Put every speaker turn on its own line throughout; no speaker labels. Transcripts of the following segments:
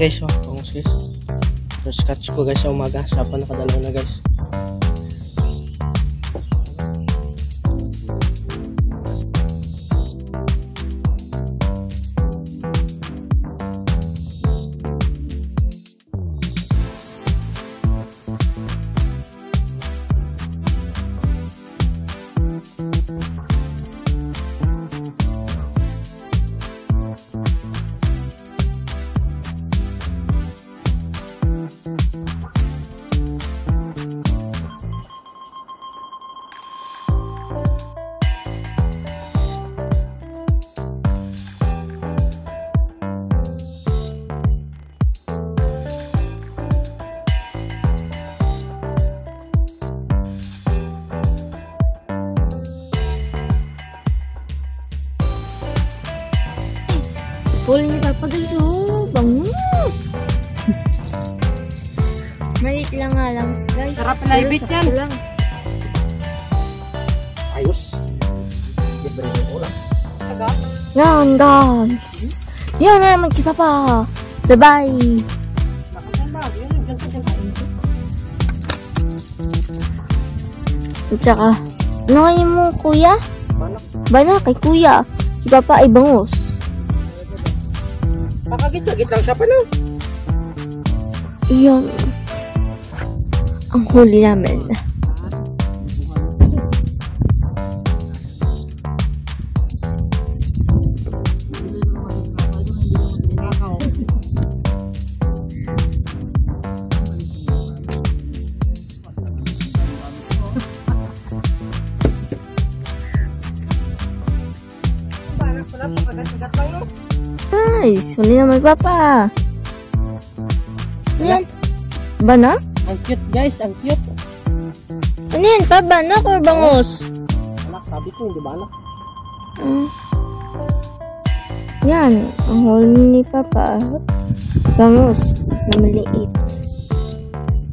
guys, oh, bangus guys. First catch ko guys sa umaga. Siya pa nakadalaw na guys.
Huli niya papa guys, oh, bangus. Maliit lang nga lang guys.
Sarap na ibit yan.
Lang.
Ayos. Libre mo ulam.
Agap? Yan guys. Yan na naman kita pa. Sabay. At saka, ano ngayon mo kuya?
Banak.
Banak kay kuya. Si papa ay bangus.
Pakagit-git lang siya pa no?
Iyon. Ang huli namin. Nice. Huli naman papa. Yan. Banak?
Ang cute guys, ang cute.
Ano yan pa? Banak or bangus?
Anak, sabi ko, hindi ba anak?
Yan. Ang huli ni papa. Bangus. Na maliit.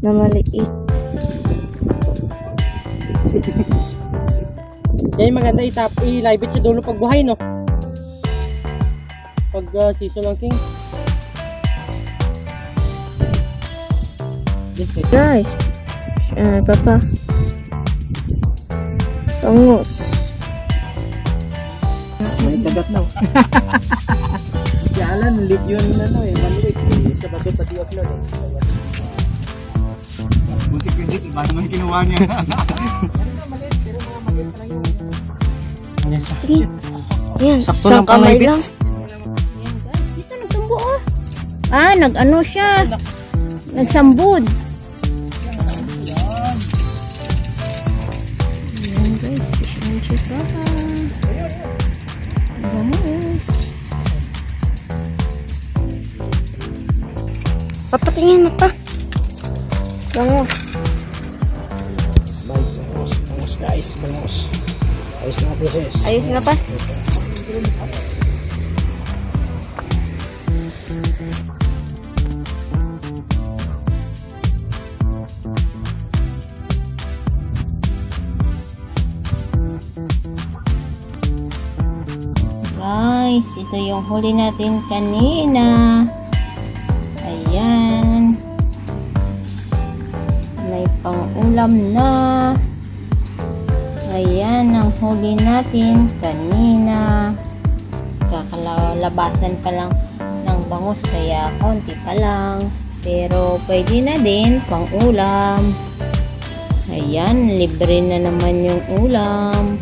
Na maliit.
Yan maganda i-live it sa dulo pag buhay no? Pag season ng king.
Guys. Papa. Bangus.
May dagat na. Jalan, lit yun ano eh. Manulit. Sa bato pati upload. Buntik yun dito. Bago man kinuha niya.
Yan.
Sakto lang pang naibit.
Dito nagsambo oh. Ah, nag-ano siya. Nagsambod. Yan guys. Yan siya papa. Papatingin na pa. Bangus.
Bangus guys, bangus. Ayos na proses.
Ayos na pa. Guys, ito yung huli natin kanina. Ayan. May pang-ulam na. Ayan ang huli natin kanina. Kakalabasan pa lang ng bangus kaya konti pa lang. Pero pwede na din pang-ulam. Ayan, libre na naman yung ulam.